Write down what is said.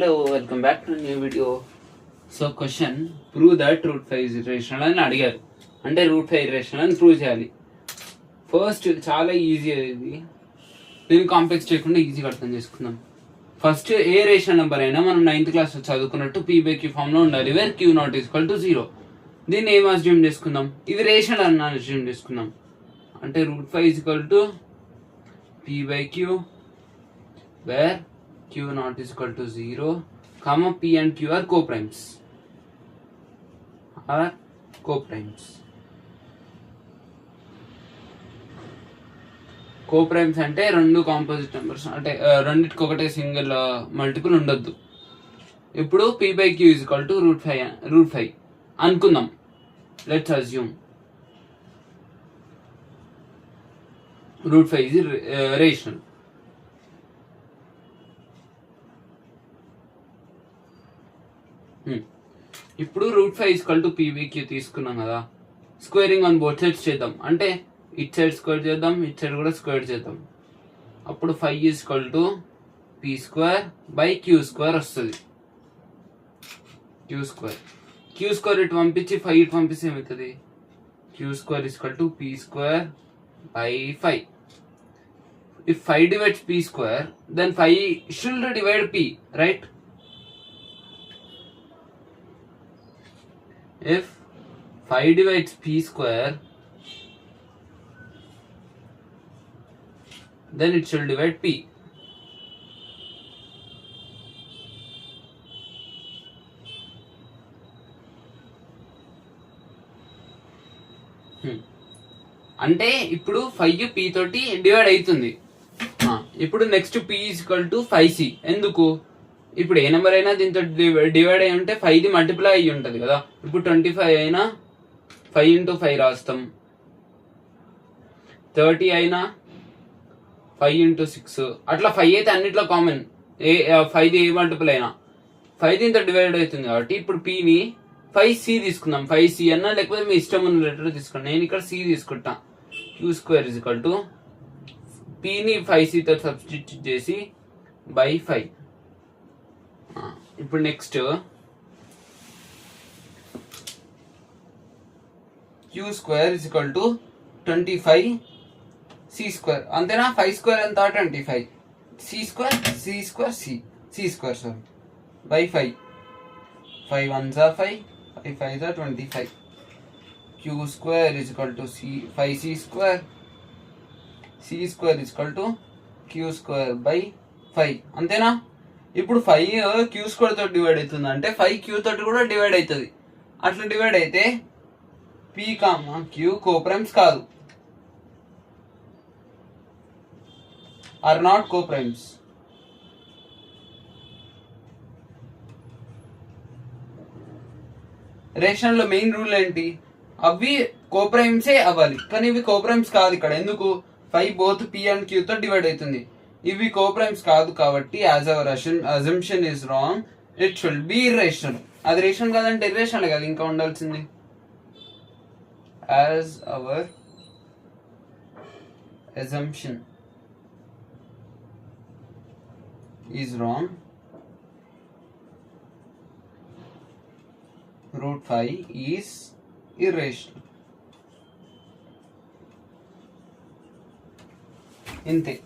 Hello, welcome back to a new video. So question, prove that root 5 is irrational అని అడిగారు. అంటే root 5 irrational అని prove చేయాలి. First చాలా ఈజీ ఇది, దీన్ని కాంప్లెక్స్ చేయకుండా ఈజీగా అర్థం చేసుకుందాం. ఫస్ట్ ఏ రేషనల్ నెంబర్ అయినా మనం 9th క్లాస్ చదువుకున్నట్టు p/q ఫామ్ లో ఉండాలి, where q not equal to 0. దీన్ని ఏం అజ్యూమ్ చేసుకుందాం, ఇది రేషనల్ అని అజ్యూమ్ చేసుకుందాం. అంటే root 5 equal to p/q where q not is equal to 0, comma p and q are coprimes. Coprimes అంటే రెండు కాంపోజిట్ నెంబర్స్, అంటే రెండిటికి ఒకటే సింగిల్ మల్టిపుల్ ఉండొద్దు. ఇప్పుడు p/q is equal to root 5 అనుకుందాం. Let's assume root 5 is rational. ఇప్పుడు root 5 equal to p/q తీసుకున్నాం కదా, స్క్వేరింగ్ ఆన్ బోత్ సైడ్స్ చేద్దాం. అంటే ఇట్ సైడ్ స్క్వేర్ చేద్దాం, ఇట్ సైడ్ కూడా స్క్వేర్ చేద్దాం. అప్పుడు 5 ఈక్వల్ టు p²/q² వస్తుంది. q² ఇటు పంపించి 5 ఇటు పంపిస్తే ఏమవుతుంది, q² equal to p²/5. If 5 divides p², then 5 should divide p, right? If 5 divides p², then it should divide p. అంటే ఇప్పుడు 5 p తోటి డివైడ్ అవుతుంది. ఇప్పుడు next p equal to 5c. ఎందుకు, ఇప్పుడు ఏ నెంబర్ అయినా దీంతో డివైడ్ అయి ఉంటే 5ది మల్టిప్లై అయ్యి ఉంటుంది కదా. ఇప్పుడు 25 అయినా 5 into 5 రాస్తాం, 30 అయినా 5 into 6, అట్లా 5 అయితే అన్నిట్లో కామన్. 5ది ఏ మల్టిపుల్ అయినా 5 దీంతో డివైడ్ అవుతుంది కాబట్టి ఇప్పుడు pని 5c తీసుకుందాం. 5c అన్నా లేకపోతే మీ ఇష్టం ఉన్న లెటర్ తీసుకోండి. నేను ఇక్కడ c తీసుకుంటా. q² ఈక్వల్ టు pని 5c తో సబ్స్టిట్యూట్ చేసి /5. ఇప్పుడు next q² equal to 25c². అంతేనా, 5² ఎంత 25, c² sorry /5. 5 1s are 5, 5 5s are 25. q² equal to 5c², c² equal to q²/5. అంతేనా. ఇప్పుడు 5 q² తోటి డివైడ్ అవుతుంది అంటే 5 q తోటి కూడా డివైడ్ అవుతుంది. అట్లా డివైడ్ అయితే p, q కోప్రైమ్స్ కాదు, ఆర్ నాట్ కోప్రైమ్స్. రేషనల్ లో మెయిన్ రూల్ ఏంటి, అవి కోప్రైమ్సే అవ్వాలి, కానీ ఇవి కోప్రైమ్స్ కాదు ఇక్కడ. ఎందుకు, 5 బోత్ p అండ్ q తో డివైడ్ అవుతుంది. ఇవి కోప్రైమ్స్ కాదు కాబట్టి as our assumption is wrong, it should be irrational. అది రేషనల్ కాదంటే ఇర్రేషనల్ కదా ఇంకా ఉండాల్సింది. As our assumption is wrong, root 5 is irrational. ఇంతే.